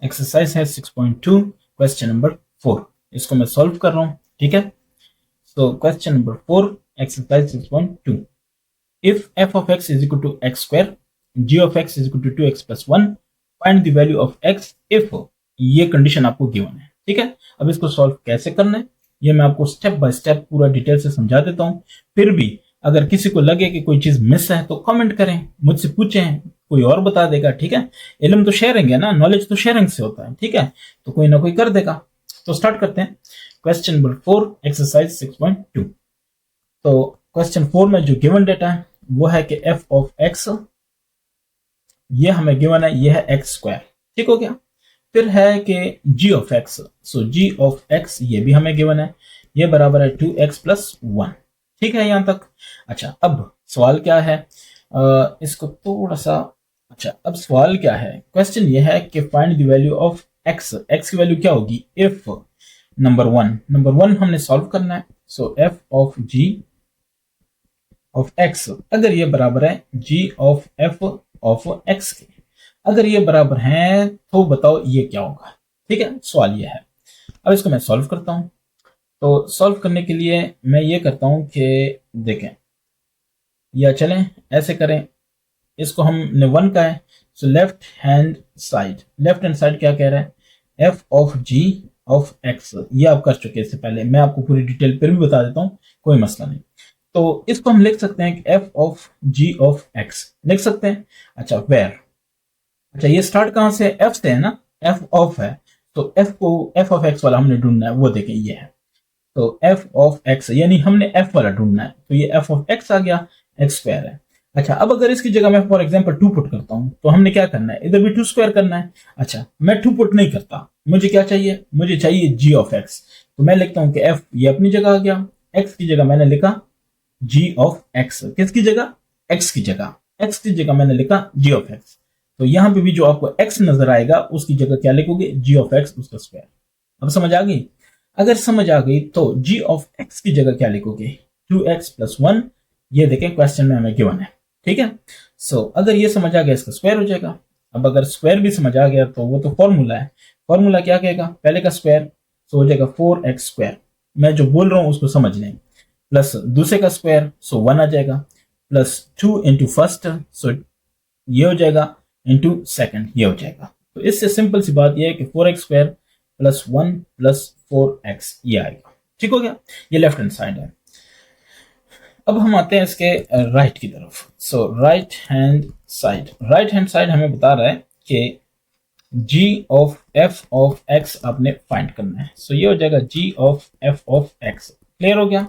Exercise है 6.2 question number 4। इसको मैं सॉल्व कर रहा हूँ, ठीक है। So question number 4 exercise 6.2। If f of x is equal to x square, g of x is equal to 2x plus 1, find the value of x if ये condition आपको given है, ठीक है। अब इसको सॉल्व कैसे करना है ये मैं आपको स्टेप बाय स्टेप पूरा डिटेल से समझा देता हूँ। फिर भी अगर किसी को लगे कि कोई चीज मिस है तो कमेंट करें, मुझसे पूछें, कोई और बता देगा, ठीक है। इल्म तो शेयरिंग है ना, नॉलेज तो शेयरिंग से होता है, ठीक है। तो कोई ना कोई कर देगा। तो स्टार्ट करते हैं क्वेश्चन नंबर 4 एक्सरसाइज 6.2। तो क्वेश्चन 4 में जो गिवन डेटा है वो है कि f ऑफ x, ये हमें गिवन है, ये है x स्क्वायर, ठीक हो गया। फिर है कि g of x, so g of x ये भी हमें गिवन है, ये बराबर है 2x प्लस 1, ठीक है यहां तक। अच्छा अब सवाल क्या है, इसको थोड़ा सा, अच्छा अब सवाल क्या है, क्वेश्चन ये है कि find the value of x, x की वैल्यू क्या होगी इफ नंबर 1 हमने सॉल्व करना है। सो f of g of x अगर ये बराबर है g of f of x के, अगर ये बराबर है तो बताओ ये क्या होगा, ठीक है। सवाल ये है। अब इसको मैं सॉल्व करता हूं। तो सॉल्व करने के लिए मैं ये करता हूं कि देखें, या चलें ऐसे करें, इसको हमने 1 का है, सो लेफ्ट हैंड साइड क्या कह रहा है, f of g of x, ये आप कर चुके हैं इससे पहले, मैं आपको पूरी डिटेल फिर भी बता देता हूं, कोई मसला नहीं। तो इसको हम लिख सकते हैं कि f of g of x लिख सकते हैं। अच्छा वेयर, अच्छा ये स्टार्ट कहां से, f से है ना, f ऑफ है, तो f को f ऑफ x वाला हमने ढूंढना है, वो देखें ये है। तो f ऑफ x यानी हमने f वाला ढूंढना है, तो ये f ऑफ x आ गया, x स्क्वायर है। अच्छा अब अगर इसकी जगह मैं फॉर एग्जांपल 2 पुट करता हूं तो हमने क्या करना है, इधर भी 2 स्क्वायर करना है। अच्छा मैं 2 पुट नहीं करता, मुझे क्या चाहिए, मुझे चाहिए g ऑफ x, तो मैं लिखता हूं कि f ये अपनी जगह आ गया, x की जगह मैंने लिखा g ऑफ x, किसकी जगह, x की जगह, x की जगह मैंने लिखा g ऑफ x। तो यहां पे भी जो आपको x नजर आएगा उसकी जगह क्या लिखोगे, g ऑफ x उसका स्क्वायर। अब समझ आ गई, अगर समझ आ गई तो g ऑफ x की जगह क्या लिखोगे, 2x प्लस 1, ये देखें क्वेश्चन में हमें गिवन है, ठीक है। सो अगर ये समझ आ गया इसका स्क्वायर हो जाएगा। अब अगर स्क्वायर भी समझ आ गया तो वो तो फॉर्मूला है, फॉर्मूला क्या कहेगा, पहले का स्क्वायर, सो हो जाएगा 4x स्क्वायर, मैं जो बोल रहा हूं उसको समझ लें, प्लस दूसरे का स्क्वायर, सो 1 आ जाएगा, प्लस 2 इंटू फर्स्ट, सो ये हो जाएगा, इंटू सेकेंड ये हो जाएगा। तो इससे सिंपल सी बात ये है कि 4x square plus 1 plus 4x ये आएगा, ठीक हो गया। ये लेफ्ट हैंड साइड है। अब हम आते हैं इसके राइट की तरफ। सो राइट हैंड साइड हमें बता रहा है कि g of f of x आपने फाइंड करना है। सो ये हो जाएगा g of f of x, clear हो गया।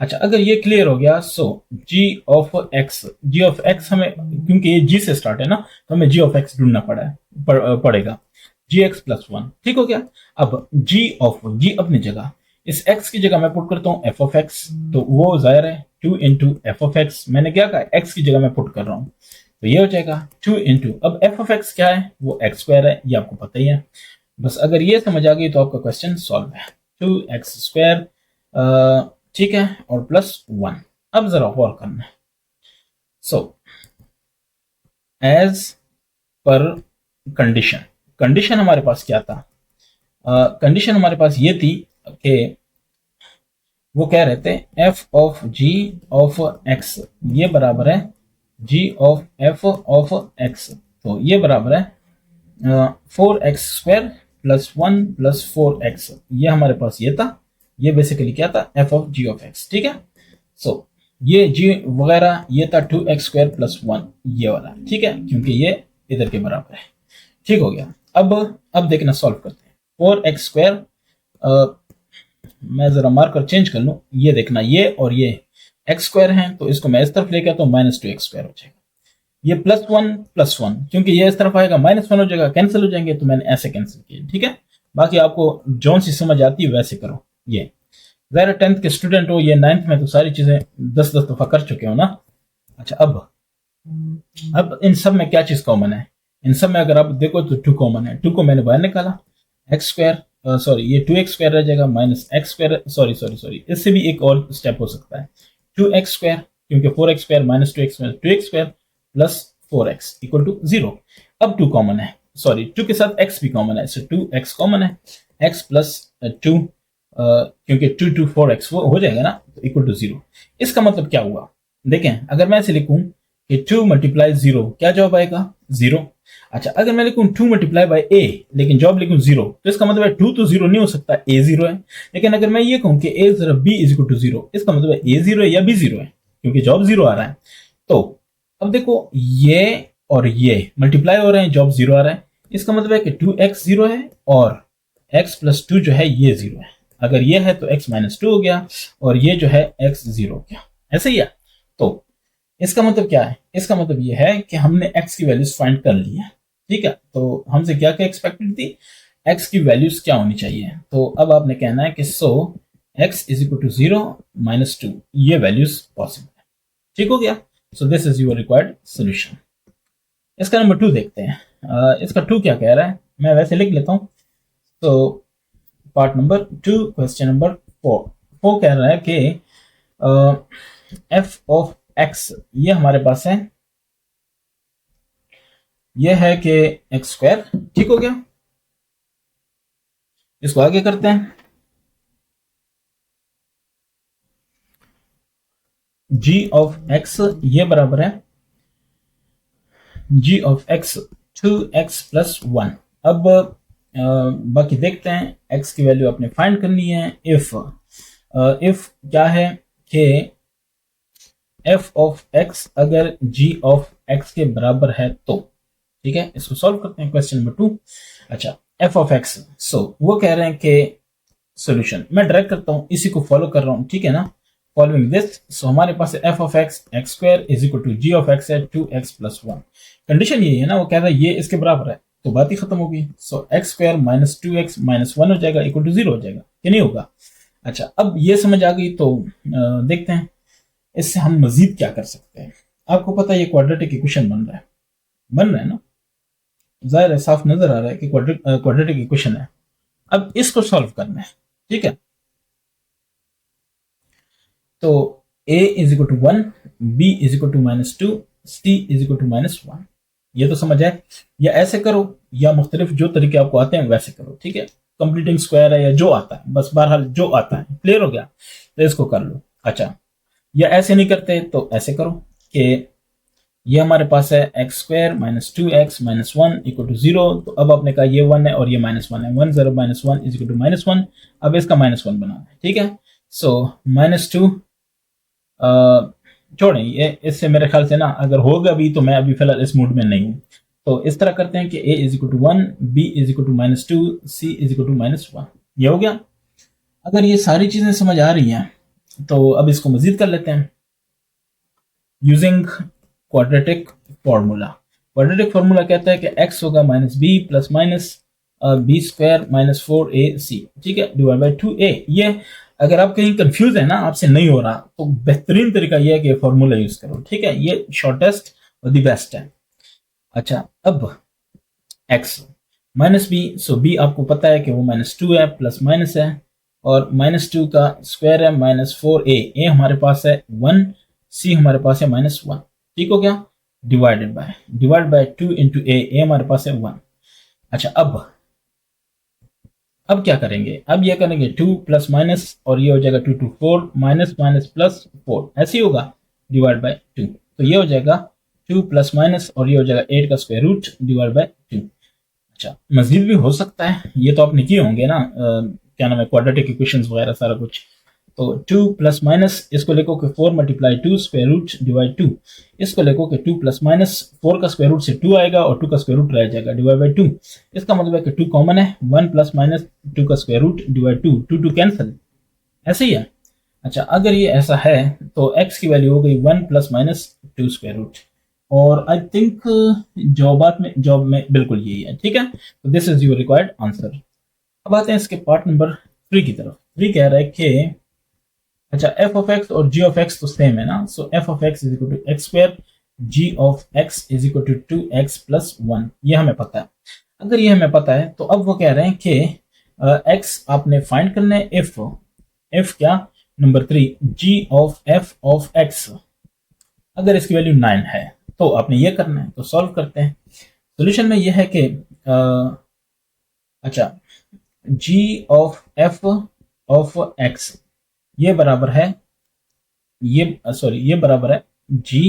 अच्छा अगर ये क्लियर हो गया, सो g ऑफ x हमें, क्योंकि ये g से स्टार्ट है ना, तो हमें g ऑफ x ढूंढना पड़ेगा, gx प्लस 1, ठीक हो गया। अब g ऑफ g अपनी जगह, इस x की जगह मैं पुट करता हूँ f ऑफ x, तो वो जाहिर है 2 इंटू एफ ऑफ एक्स, मैंने क्या कहा x की जगह मैं पुट कर रहा हूँ, तो ये हो जाएगा 2 इंटू, अब f ऑफ x क्या है, वो x स्क्वायर है, ये आपको पता ही है। बस अगर ये समझ आ गई तो आपका क्वेश्चन सॉल्व है, 2x स्क्वायर, ठीक है, और प्लस 1। अब जरा गौर करना है। सो एज पर कंडीशन हमारे पास क्या था, कंडीशन हमारे पास ये थी कि वो कह रहे थे f of g of x ये बराबर है g of f of x, तो ये बराबर है 4x square plus 1 plus 4x, ये हमारे पास ये था, ये बेसिकली क्या था, f of g of x, ठीक है। सो ये g वगैरह ये था 2x स्क्वायर प्लस 1 ये वाला, ठीक है, क्योंकि ये इधर के बराबर है, ठीक हो गया। अब देखना सॉल्व करते हैं, 4x स्क्वायर, मैं जरा मार्कर चेंज कर लूं, ये देखना ये और ये x स्क्वायर है, तो इसको मैं इस तरफ लेकर तो माइनस 2x स्क्वायर हो जाएगा, ये प्लस 1 क्योंकि ये इस तरफ आएगा माइनस 1 हो जाएगा, कैंसिल हो जाएंगे, तो मैंने ऐसे कैंसिल किया, ठीक है। बाकी आपको जौन सी समझ आती है वैसे करो। ये ज़रा 10th के स्टूडेंट हो, ये 9th में तो सारी चीजें 10 दफा कर चुके हो ना। अच्छा अब इन सब में क्या चीज कॉमन है, इन सब में अगर आप देखो तो 2 कॉमन है, 2 को मैंने बाहर निकाला, x स्क्वायर, सॉरी ये 2x स्क्वायर रह जाएगा माइनस x स्क्वायर, सॉरी इससे भी एक और स्टेप हो सकता है, 2x स्क्वायर, क्योंकि 4x square minus 2x square plus 4x equal to 0। अब 2 कॉमन है, सॉरी 2 के साथ x भी कॉमन है, सो 2x कॉमन है, x प्लस 2 क्योंकि 2 2 4x वो हो जाएगा ना, तो इक्वल टू 0। इसका मतलब क्या हुआ, देखें अगर मैं ऐसे लिखूं कि 2 मल्टीप्लाई 0, क्या जवाब आएगा 0। अच्छा अगर मैं लिखूं 2 मल्टीप्लाई बाई a लेकिन जवाब लिखूं 0, तो इसका मतलब है 2 तो 0 नहीं हो सकता, a 0 है। लेकिन अगर मैं ये कहूं कि a जरा b इज इक्वल टू 0, इसका मतलब है a 0 है या b 0 है, क्योंकि जवाब 0 आ रहा है। तो अब देखो ये और ये मल्टीप्लाई हो रहे हैं, जॉब 0 आ रहा है, इसका मतलब है कि 2x 0 है और x प्लस 2 जो है ये 0 है। अगर ये है तो x माइनस 2 हो गया और ये जो है x 0 हो गया, ऐसे ही है। तो इसका मतलब क्या है, इसका मतलब ये है कि हमने x की वैल्यूज फाइंड कर ली है, ठीक है। तो हमसे क्या क्या एक्सपेक्टेड थी, x की वैल्यूज क्या होनी चाहिए, तो अब आपने कहना है कि so x is equal to 0 minus 2, ये वैल्यूज पॉसिबल है, ठीक हो गया। So this is your required solution. इसका नंबर 2 देखते हैं, इसका 2 क्या कह रहा है, मैं वैसे लिख लेता हूं। तो पार्ट नंबर 2 क्वेश्चन नंबर 4 वो कह रहा है कि एफ ऑफ एक्स ये हमारे पास है, ये है कि एक्स स्क्वायर, ठीक हो गया। इसको आगे करते हैं, g ऑफ एक्स ये बराबर है g of x 2x plus 1। अब बाकी देखते हैं, x की वैल्यू आपने फाइंड करनी है। इफ क्या है कि f ऑफ x अगर g ऑफ x के बराबर है तो, ठीक है। इसको सॉल्व करते हैं, क्वेश्चन नंबर 2। अच्छा f ऑफ x, सो वो कह रहे हैं कि सॉल्यूशन मैं डायरेक्ट करता हूं, इसी को फॉलो कर रहा हूं, ठीक है ना। फॉलोइंग दिस, सो हमारे पास है f of x x square is equal to g of x है 2x प्लस 1। कंडीशन यही है ना, वो कह रहा है ये इसके बराबर है, तो बात ही खत्म होगी। So x square minus 2x minus 1 हो जाएगा, इक्वल टू 0 हो जाएगा, कि नहीं होगा। अच्छा अब ये समझ आ गई, तो देखते हैं इससे हम मजीद क्या कर सकते हैं। आपको पता है ये क्वाड्रेटिक इक्वेशन बन रहा है ना, जाहिर है साफ नजर आ रहा है कि क्वाड्रेटिक इक्वेशन है। अब इसको सॉल्व करना है, ठीक है। तो a is equal to 1, b is equal to minus 2, c is equal to minus 1, ये तो समझ आए। या ऐसे करो या मुख्तलिफ जो तरीके आपको आते हैं वैसे करो, ठीक है। कंप्लीटिंग स्क्वायर है या जो आता है, बस बहरहाल जो आता है, क्लियर हो गया, तो इसको कर लो। अच्छा या ऐसे नहीं करते तो ऐसे करो कि ये हमारे पास है x square minus 2x minus 1 equal to 0। तो अब आपने कहा ये 1 है और ये माइनस 1 है, 1 0 minus 1 is equal to minus 1। अब इसका माइनस 1 बनाना है, ठीक है। सो माइनस 2 छोड़ें ये, इससे मेरे ख्याल से ना अगर होगा भी तो मैं अभी फिलहाल इस मूड में नहीं हूँ। तो इस तरह करते हैं कि a is equal to 1, b is equal to minus 2, c is equal to minus 1, ये हो गया। अगर ये सारी चीजें समझ आ रही हैं तो अब इसको मजीद कर लेते हैं using quadratic formula. Quadratic formula कहता है कि x होगा minus b plus minus b square minus 4ac, ठीक है, डिवाइड बाई 2a। ये अगर आप कहीं कंफ्यूज है ना, आपसे नहीं हो रहा, तो बेहतरीन तरीका यह है कि फॉर्मूला यूज करो, ठीक है, ये शॉर्टेस्ट और द बेस्ट है। अच्छा अब x माइनस बी, सो b आपको पता है कि वो माइनस 2 है, प्लस माइनस है, और माइनस 2 का स्क्वायर है माइनस 4a हमारे पास है 1, c हमारे पास है माइनस 1, ठीक हो गया। डिवाइड बाय 2 इंटू a हमारे पास है 1। अच्छा अब क्या करेंगे, अब ये करेंगे 2 प्लस माइनस और ये हो जाएगा 2 टू 4 माइनस माइनस प्लस 4, ऐसे ही होगा, डिवाइड बाय 2। तो ये हो जाएगा 2 प्लस माइनस और ये हो जाएगा 8 का स्क्वायर रूट डिवाइड बाय 2। अच्छा मजीद भी हो सकता है, ये तो आपने किए होंगे ना, क्या नाम है, क्वाड्रेटिक इक्वेशंस वगैरह सारा कुछ। तो 2 प्लस माइनस, इसको लिखो कि 4 मल्टीप्लाई 2 स्क्वायर रूट डिवाइड 2, इसको लिखो कि 2 प्लस माइनस 4 का स्क्वायर रूट से 2 आएगा और 2 का स्क्वायर रूट रह जाएगा, डिवाइड बाई 2। इसका मतलब है कि 2 कॉमन है, 1 प्लस माइनस 2 का square root divide 2, 2 two cancel, ऐसे ही है। अच्छा अगर ये ऐसा है तो x की वैल्यू हो गई 1 प्लस माइनस 2 स्क्वायर रूट, और आई थिंक जॉब में बिल्कुल यही है, ठीक है। तो this is your required answer. अब आते हैं इसके पार्ट नंबर 3 की तरफ। 3 कह रहा है कि अच्छा f ऑफ x और g ऑफ x तो सेम है ना, so f of x is equal to x square, g of x is equal to 2x plus 1, ये हमें पता है। अगर ये हमें पता है तो अब वो कह रहे हैं कि x आपने फाइंड करना है f क्या, number 3 g of f of x, अगर इसकी वैल्यू 9 है तो आपने ये करना है। तो सॉल्व करते हैं, सोल्यूशन में ये है कि अच्छा, g of f of x ये बराबर है, ये बराबर है g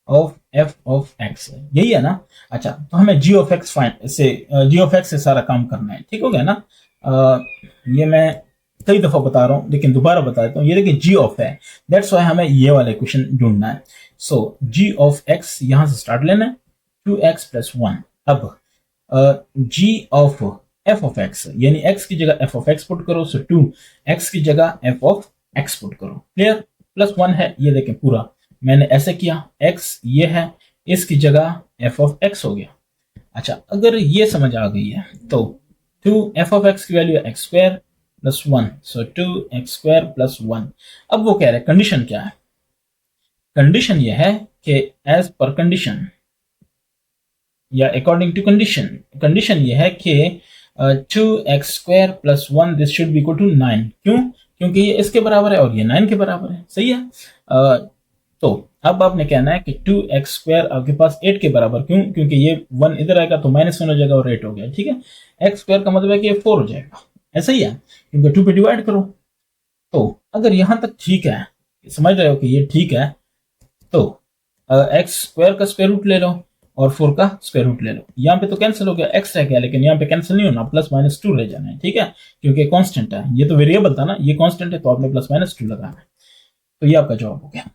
of f of x, यही है ना। अच्छा, तो हमें g of x g of x से सारा काम करना है, ठीक हो गया ना। ये मैं कई दफा बता रहा हूं लेकिन दोबारा बता देता हूँ। ये देखिए g ऑफ है, दैट्स वाई हमें ये वाला इक्वेशन ढूंढना है। सो g ऑफ x यहां से स्टार्ट लेना है, 2x प्लस 1। अब g of f of x यानी x की जगह f ऑफ x पुट करो, सो 2x की जगह f ऑफ x पुट करो, क्लियर। प्लस 1 है, ये देखें पूरा मैंने ऐसे किया, x ये है, इसकी जगह f ऑफ x हो गया। अच्छा, अगर ये समझ आ गई है तो 2f ऑफ x की वैल्यू है x स्क्वायर प्लस 1, सो 2x स्क्वायर प्लस 1। अब वो कह रहे हैं कंडीशन क्या है, कंडीशन ये है कि एज पर कंडीशन या अकॉर्डिंग टू कंडीशन, कंडीशन ये है कि 2x square plus 1 this should be equal to 9। क्यों? क्योंकि ये इसके बराबर है और ये 9 के बराबर है, सही है। तो अब आपने कहना है कि 2x स्क्वायर आपके पास 8 के बराबर, क्यों? क्योंकि ये 1 इधर आएगा तो -1 हो जाएगा और 8 हो गया, ठीक है। x स्क्वायर का मतलब है कि ये 4 हो जाएगा, ऐसा ही है, क्योंकि 2 पे डिवाइड करो। तो अगर यहां तक ठीक है, समझ रहे हो कि ये ठीक है, तो x स्क्वायर का स्क्वायर रूट ले लो और 4 का स्क्वायर रूट ले लो। यहाँ पे तो कैंसिल हो गया, x रह गया, लेकिन यहाँ पे कैंसिल नहीं होना, प्लस माइनस 2 रह जाना है, ठीक है, क्योंकि कांस्टेंट है, ये तो वेरिएबल था ना, ये कांस्टेंट है तो आपने प्लस माइनस 2 लगाना है। तो ये आपका जवाब हो गया।